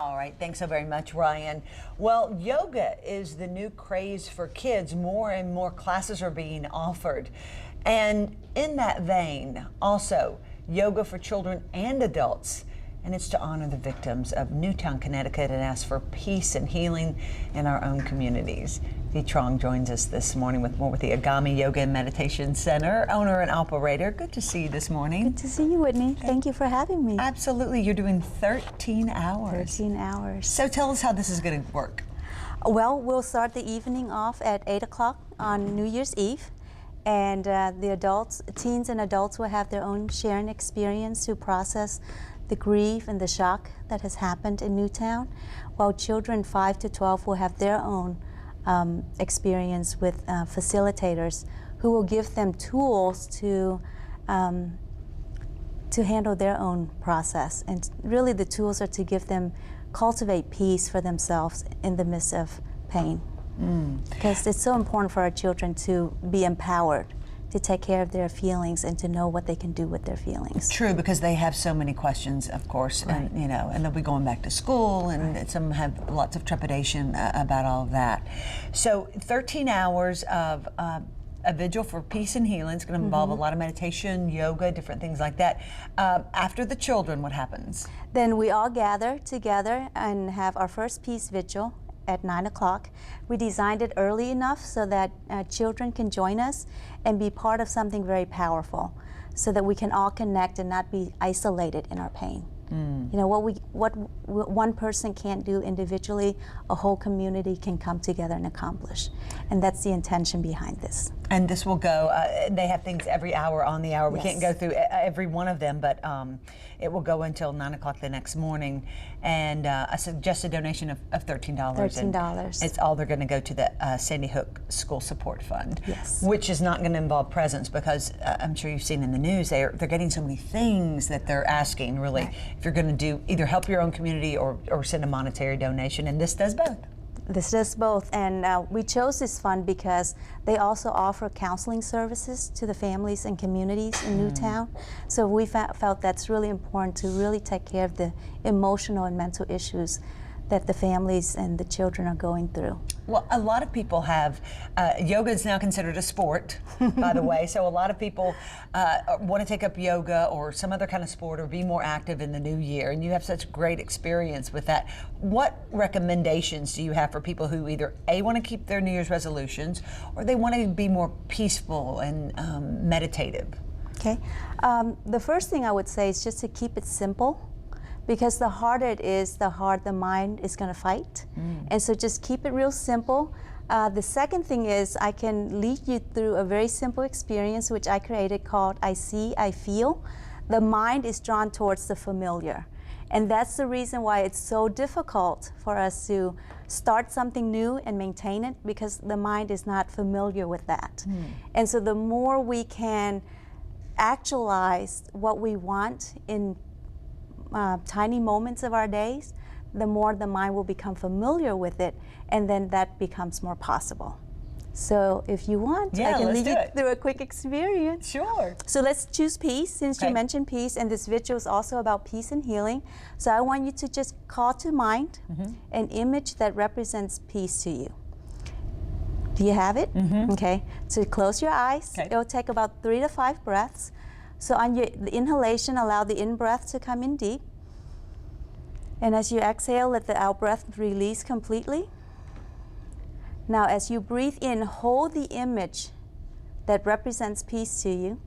All right, thanks so very much, Ryan. Well, yoga is the new craze for kids. More and more classes are being offered. And in that vein, also, yoga for children and adults. And it's to honor the victims of Newtown, Connecticut, and ask for peace and healing in our own communities. Phi Truong joins us this morning with more with the Agame Yoga and Meditation Center, owner and operator. Good to see you this morning. Good to see you, Whitney. Thank you for having me. Absolutely. You're doing 13 hours. 13 hours. So tell us how this is going to work. Well, we'll start the evening off at 8 o'clock on New Year's Eve. And the adults, teens and adults will have their own sharing experience to process the grief and the shock that has happened in Newtown, while children 5 to 12 will have their own experience with facilitators who will give them tools to handle their own process. And really the tools are to give them, cultivate peace for themselves in the midst of pain. Because it's so important for our children to be empowered to take care of their feelings and to know what they can do with their feelings. True, because they have so many questions, of course, Right. and and they'll be going back to school, and some have lots of trepidation about all of that. So 13 hours of a vigil for peace and healing. It's going to involve a lot of meditation, yoga, different things like that. After the children, what happens? Then we all gather together and have our first peace vigil at 9 o'clock. We designed it early enough so that children can join us and be part of something very powerful, so that we can all connect and not be isolated in our pain. You know, what one person can't do individually, a whole community can come together and accomplish. And that's the intention behind this. And this will go, they have things every hour on the hour. We can't go through every one of them, but it will go until 9 o'clock the next morning. And a suggested donation of $13. $13. It's all they're going to go to the Sandy Hook School Support Fund. Yes. Which is not going to involve presents, because I'm sure you've seen in the news, they're getting so many things that they're asking, really. Right. If you're going to do either help your own community or send a monetary donation, and this does both. This does both, and we chose this fund because they also offer counseling services to the families and communities in Newtown. So we felt that's really important to really take care of the emotional and mental issues that the families and the children are going through. Well, a lot of people have, yoga is now considered a sport, by the way, so a lot of people want to take up yoga or some other kind of sport or be more active in the new year, and you have such great experience with that. What recommendations do you have for people who either A, want to keep their New Year's resolutions, or they want to be more peaceful and meditative? Okay, the first thing I would say is just to keep it simple. Because the harder it is, the harder the mind is going to fight. And so just keep it real simple. The second thing is I can lead you through a very simple experience which I created called I See, I Feel. The mind is drawn towards the familiar. And that's the reason why it's so difficult for us to start something new and maintain it, because the mind is not familiar with that. And so the more we can actualize what we want in tiny moments of our days, the more the mind will become familiar with it, and then that becomes more possible. So if you want, I can lead you through a quick experience. Sure. So let's choose peace, since you mentioned peace, and this video is also about peace and healing. So I want you to just call to mind an image that represents peace to you. Do you have it? Okay. So close your eyes. It'll take about 3 to 5 breaths. So on the inhalation, allow the in-breath to come in deep. And as you exhale, let the out-breath release completely. Now, as you breathe in, hold the image that represents peace to you.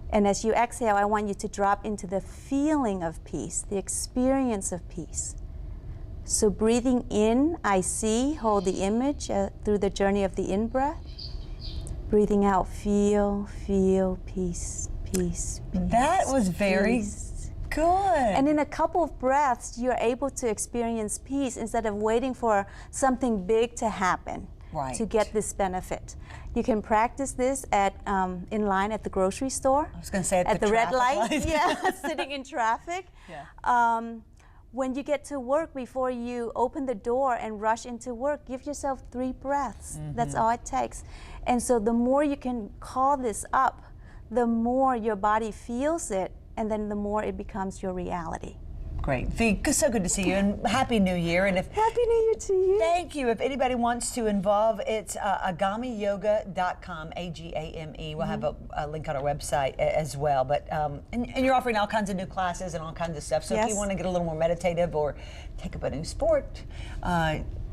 And as you exhale, I want you to drop into the feeling of peace, the experience of peace. So breathing in, I see, hold the image through the journey of the in-breath. Breathing out, feel peace. Peace. That was very good. And in a couple of breaths, you're able to experience peace instead of waiting for something big to happen to get this benefit. You can practice this at in line at the grocery store. I was going to say at the red light. Sitting in traffic. When you get to work, before you open the door and rush into work, give yourself 3 breaths. That's all it takes. And so the more you can call this up, the more your body feels it, and then the more it becomes your reality. Great. Phi, so good to see you, and Happy New Year. And if Happy New Year to you. Thank you. If anybody wants to involve, it's agameyoga.com, A-G-A-M-E. We'll have a link on our website as well. But and you're offering all kinds of new classes and all kinds of stuff. So if you want to get a little more meditative or take up a new sport,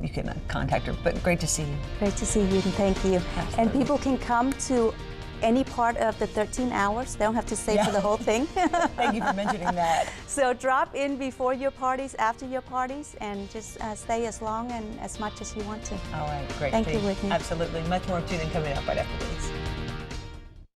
you can contact her. But great to see you. Great to see you, and thank you. Absolutely. And people can come to any part of the 13 hours. They don't have to stay for the whole thing. Thank you for mentioning that. So drop in before your parties, after your parties, and just stay as long and as much as you want to. All right, great. Thank you, Whitney. Absolutely. Much more tuning coming up right after this.